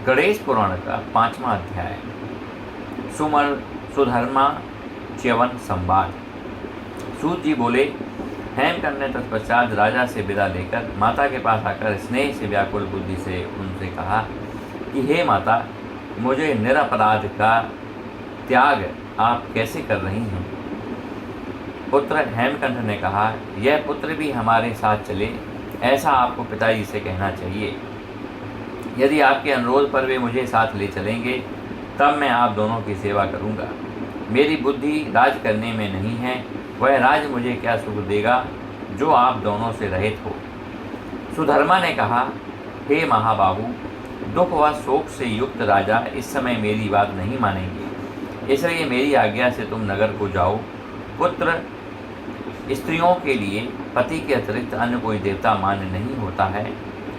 गणेश पुराण का 5वां अध्याय। सुधर्मा च्यवन संवाद। सूत जी बोले, हेमकंठ ने तत्पश्चात राजा से विदा लेकर माता के पास आकर स्नेह से व्याकुल बुद्धि से उनसे कहा कि हे माता, मुझे निरपराध का त्याग आप कैसे कर रही हैं। पुत्र हेमकंठ ने कहा, यह पुत्र भी हमारे साथ चले, ऐसा आपको पिताजी से कहना चाहिए। यदि आपके अनुरोध पर वे मुझे साथ ले चलेंगे तब मैं आप दोनों की सेवा करूंगा। मेरी बुद्धि राज करने में नहीं है, वह राज मुझे क्या सुख देगा जो आप दोनों से रहित हो। सुधर्मा ने कहा, हे महाबाहु, दुख व शोक से युक्त राजा इस समय मेरी बात नहीं मानेंगे, इसलिए मेरी आज्ञा से तुम नगर को जाओ। पुत्र स्त्रियों के लिए पति के अतिरिक्त अन्य कोई देवता मान्य नहीं होता है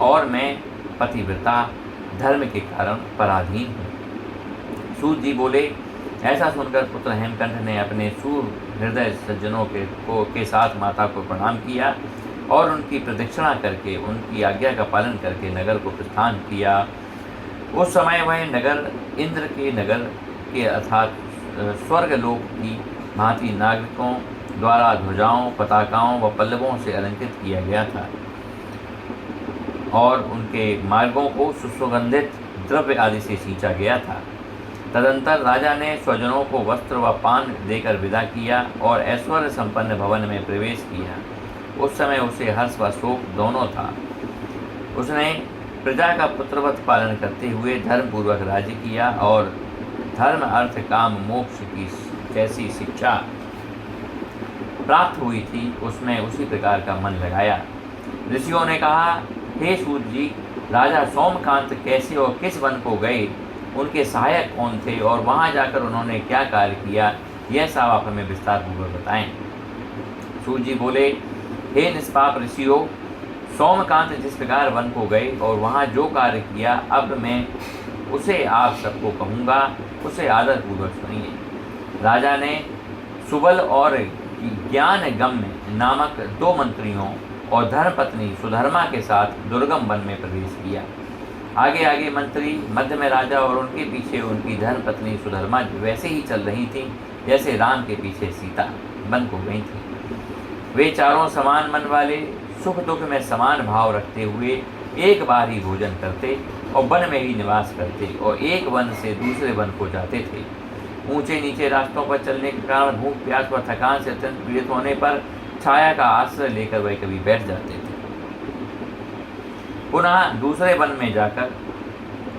और मैं पतिव्रता धर्म के कारण पराधीन हूँ। सूत जी बोले, ऐसा सुनकर पुत्र हेमकंठ ने अपने सूर हृदय सज्जनों के साथ माता को प्रणाम किया और उनकी प्रदक्षिणा करके उनकी आज्ञा का पालन करके नगर को प्रस्थान किया। उस समय वह नगर इंद्र के नगर के अर्थात स्वर्गलोक की भांति नागरिकों द्वारा ध्वजाओं, पताकाओं व पल्लवों से अलंकृत किया गया था और उनके मार्गों को सुगंधित द्रव्य आदि से सींचा गया था। तदंतर राजा ने स्वजनों को वस्त्र व पान देकर विदा किया और ऐश्वर्य संपन्न भवन में प्रवेश किया। उस समय उसे हर्ष व शोक दोनों था। उसने प्रजा का पुत्रवत पालन करते हुए धर्मपूर्वक राज्य किया और धर्म, अर्थ, काम, मोक्ष की जैसी शिक्षा प्राप्त हुई थी उसमें उसी प्रकार का मन लगाया। ऋषियों ने कहा, हे सूत जी, राजा सोमकांत कैसे और किस वन को गए, उनके सहायक कौन थे और वहां जाकर उन्होंने क्या कार्य किया, यह सब आप हमें विस्तार पूर्वक बताएं। सूत जी बोले, हे निष्पाप ऋषियों, सोमकांत जिस प्रकार वन को गए और वहां जो कार्य किया, अब मैं उसे आप सबको कहूँगा, उसे आदर पूर्वक सुनिए। राजा ने सुबल और ज्ञानगम्य नामक 2 मंत्रियों और धर्मपत्नी सुधर्मा के साथ दुर्गम वन में प्रवेश किया। आगे आगे मंत्री, मध्य में राजा और उनके पीछे उनकी धर्मपत्नी सुधर्मा वैसे ही चल रही थी जैसे राम के पीछे सीता वन को गई थी। वे चारों समान मन वाले, सुख दुख में समान भाव रखते हुए एक बार ही भोजन करते और वन में ही निवास करते और एक वन से दूसरे वन को जाते थे। ऊंचे नीचे रास्तों पर चलने के कारण भूख, प्यास व थकान से अत्यंत पीड़ित होने पर छाया का आश्रय लेकर वह कभी बैठ जाते थे। पुनः दूसरे वन में जाकर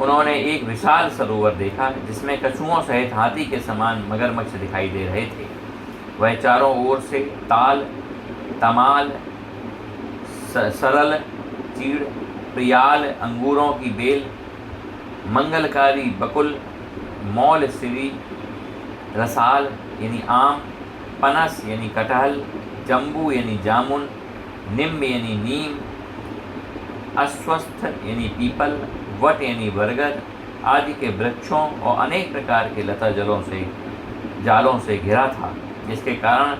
उन्होंने एक विशाल सरोवर देखा जिसमें कछुओं सहित हाथी के समान मगरमच्छ दिखाई दे रहे थे। वह चारों ओर से ताल, तमाल, सरल, चीड़, प्रियाल, अंगूरों की बेल, मंगलकारी बकुल, मौल सिरी, रसाल यानी आम, पनस यानी कटहल, जम्बू यानी जामुन, निम्ब यानी नीम, अश्वत्थ यानी पीपल, वट यानी बरगद आदि के वृक्षों और अनेक प्रकार के लता जालों से घिरा था, जिसके कारण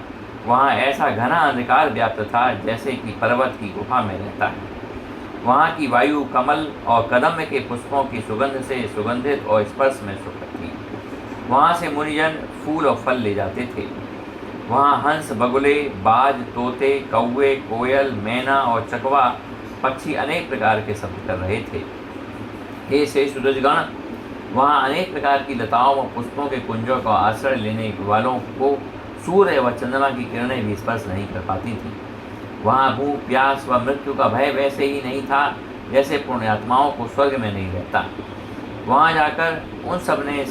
वहाँ ऐसा घना अंधकार व्याप्त था जैसे कि पर्वत की गुफा में रहता है। वहाँ की वायु कमल और कदम्ब के पुष्पों की सुगंध से सुगंधित और स्पर्श में सुखद थी। वहाँ से मुनिजन फूल और फल ले जाते थे। वहाँ हंस, बगुले, बाज, तोते, कौवे, कोयल, मैना और चकवा पक्षी अनेक प्रकार के शब्द कर रहे थे। हे सूरजगण, वहाँ अनेक प्रकार की लताओं व पुष्पों के कुंजों का आश्रय लेने वालों को सूर्य व चंद्रमा की किरणें भी स्पर्श नहीं कर पाती थीं। वहाँ भूख, प्यास व मृत्यु का भय वैसे ही नहीं था जैसे पुण्यात्माओं को स्वर्ग में नहीं रहता। वहाँ जाकर उन सब ने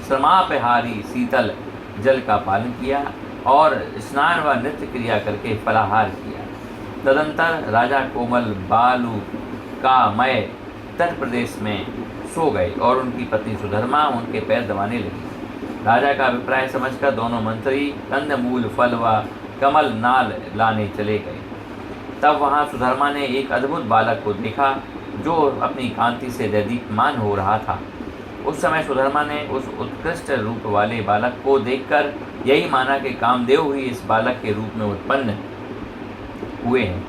श्रमापहारी शीतल जल का पालन किया और स्नान व नृत्य क्रिया करके फलाहार किया। तदंतर राजा कोमल बालू का मय तट प्रदेश में सो गए और उनकी पत्नी सुधर्मा उनके पैर दबाने लगी। राजा का अभिप्राय समझकर दोनों मंत्री कंदमूल, फल व कमल नाल लाने चले गए। तब वहाँ सुधर्मा ने एक अद्भुत बालक को देखा जो अपनी कांति से दैदीप्यमान हो रहा था। उस समय सुधर्मा ने उस उत्कृष्ट रूप वाले बालक को देखकर यही माना कि कामदेव ही इस बालक के रूप में उत्पन्न हुए हैं।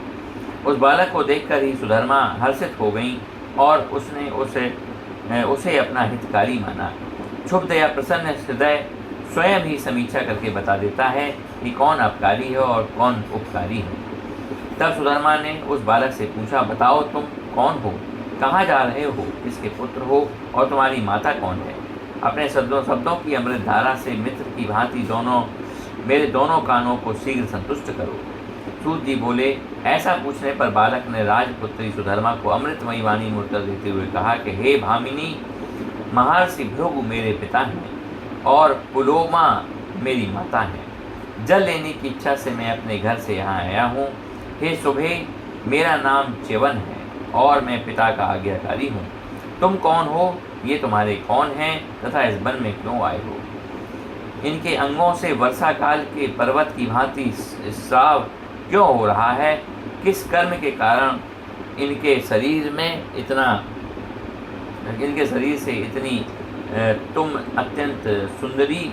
उस बालक को देखकर ही सुधर्मा हर्षित हो गईं और उसने उसे अपना हितकारी माना। क्षुब्ध या प्रसन्न हृदय स्वयं ही समीक्षा करके बता देता है कि कौन अपकारी है और कौन उपकारी है। तब सुधर्मा ने उस बालक से पूछा, बताओ तुम कौन हो, कहाँ जा रहे हो, किसके पुत्र हो और तुम्हारी माता कौन है। अपने शब्दों की अमृत धारा से मित्र की भांति मेरे दोनों कानों को शीघ्र संतुष्ट करो। सूत जी बोले। ऐसा पूछने पर बालक ने राजपुत्री सुधर्मा को अमृतमयी वाणी में उत्तर देते हुए कहा कि हे भामिनी, महर्षि भृगु मेरे पिता हैं और पुलोमा मेरी माता है। जल लेने की इच्छा से मैं अपने घर से यहाँ आया हूँ। हे सुबह, मेरा नाम च्यवन है और मैं पिता का आज्ञाकारी हूँ। तुम कौन हो, ये तुम्हारे कौन हैं तथा इस वन में क्यों आए हो। इनके अंगों से वर्षा काल के पर्वत की भांति स्राव क्यों हो रहा है। किस कर्म के कारण इनके शरीर से इतनी तुम अत्यंत सुंदरी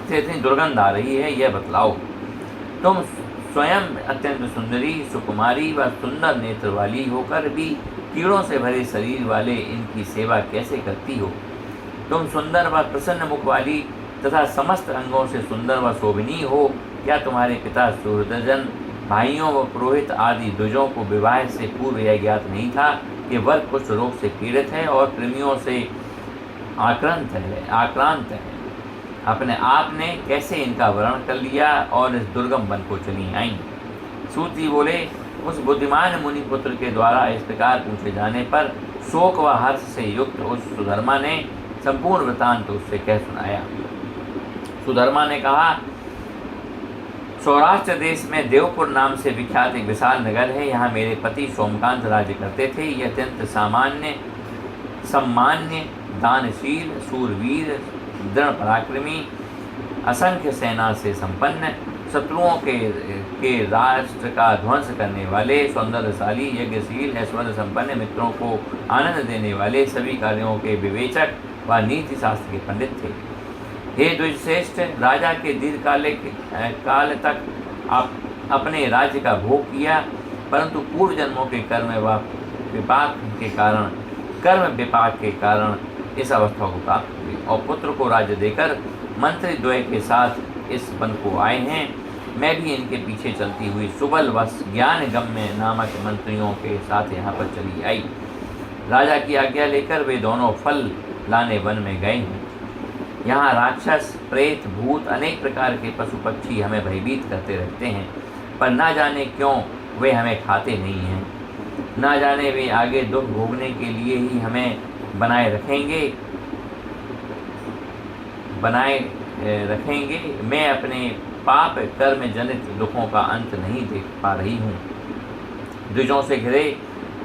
से इतनी दुर्गंध आ रही है, यह बतलाओ। तुम स्वयं अत्यंत सुंदरी, सुकुमारी व सुंदर नेत्र वाली होकर भी कीड़ों से भरे शरीर वाले इनकी सेवा कैसे करती हो। तुम सुंदर व प्रसन्न मुख वाली तथा समस्त अंगों से सुंदर व शोभनीय हो। क्या तुम्हारे पिता सुहृदजन भाइयों व पुरोहित आदि द्विजों को विवाह से पूर्व यह ज्ञात नहीं था कि वह कुष्ठ रोग से पीड़ित है और कृमियों से आक्रांत है। अपने आप ने कैसे इनका वर्ण कर लिया और इस दुर्गम वन को चली आई। सूत जी बोले। उस बुद्धिमान मुनि पुत्र के द्वारा इस प्रकार पूछे जाने पर शोक व हर्ष से युक्त उस सुधर्मा ने संपूर्ण वृतांत उससे कह सुनाया। सुधर्मा ने कहा, सौराष्ट्र देश में देवपुर नाम से विख्यात एक विशाल नगर है। यहाँ मेरे पति सोमकांत राज्य करते थे। यह अत्यंत सम्मान्य, दानशील, शूरवीर, दृढ़ पराक्रमी, असंख्य सेना से संपन्न, शत्रुओं के राष्ट्र का ध्वंस करने वाले, सौंदर्यशाली, यज्ञशील, ऐश्वर्य संपन्न, मित्रों को आनंद देने वाले, सभी कार्यों के विवेचक व नीति शास्त्र के पंडित थे। हे द्विजश्रेष्ठ, राजा के काल तक अपने राज्य का भोग किया, परंतु पूर्व जन्मों के कर्म विपाक के कारण इस अवस्था को प्राप्त हुई और पुत्र को राज्य देकर मंत्री द्वय के साथ इस वन को आए हैं। मैं भी इनके पीछे चलती हुई सुबल व ज्ञान गम्य नामक मंत्रियों के साथ यहाँ पर चली आई। राजा की आज्ञा लेकर वे दोनों फल लाने वन में गए हैं। यहाँ राक्षस, प्रेत, भूत, अनेक प्रकार के पशु पक्षी हमें भयभीत करते रहते हैं, पर ना जाने क्यों वे हमें खाते नहीं हैं। ना जाने वे आगे दुख भोगने के लिए ही हमें बनाए रखेंगे। मैं अपने पाप कर्म जनित दुखों का अंत नहीं देख पा रही हूँ। द्विजों से घिरे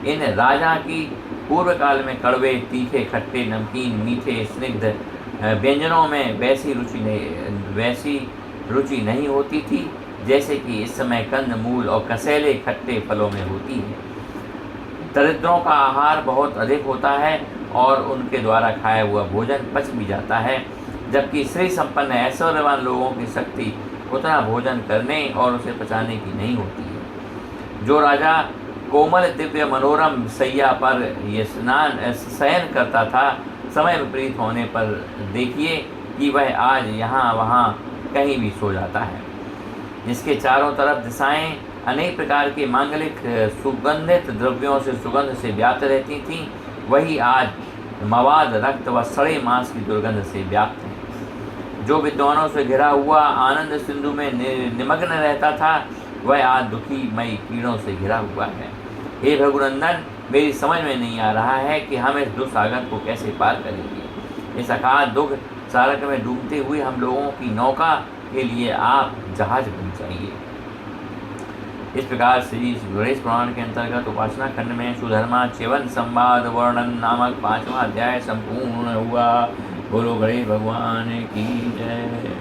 इन राजा की पूर्व काल में कड़वे, तीखे, खट्टे, नमकीन, मीठे, स्निग्ध व्यंजनों में वैसी रुचि नहीं होती थी जैसे कि इस समय कंद मूल और कसैले खट्टे फलों में होती है। दरिद्रों का आहार बहुत अधिक होता है और उनके द्वारा खाया हुआ भोजन पच भी जाता है, जबकि श्री संपन्न ऐश्वर्यवान लोगों की शक्ति उतना भोजन करने और उसे पचाने की नहीं होती है। जो राजा कोमल, दिव्य, मनोरम शैया पर ये शयन करता था, समय विपरीत होने पर देखिए कि वह आज यहाँ वहाँ कहीं भी सो जाता है। जिसके चारों तरफ दिशाएं अनेक प्रकार के मांगलिक सुगंधित द्रव्यों से सुगंध से व्याप्त रहती थीं, वही आज मवाद, रक्त व सड़े मांस की दुर्गंध से व्याप्त है। जो विद्वानों से घिरा हुआ आनंद सिंधु में निमग्न रहता था, वह आज दुखी मई कीड़ों से घिरा हुआ है। हे रघुनंदन, मेरी समझ में नहीं आ रहा है कि हम इस दुख सागर को कैसे पार करेंगे। इस अकाल दुख सागर में डूबते हुए हम लोगों की नौका के लिए आप जहाज बन जाइए। इस प्रकार श्री गणेश पुराण के अंतर्गत उपासना खंड में सुधर्मा च्यवन संवाद वर्णन नामक 5वां अध्याय संपूर्ण हुआ। बोलो गणेश भगवान की जय।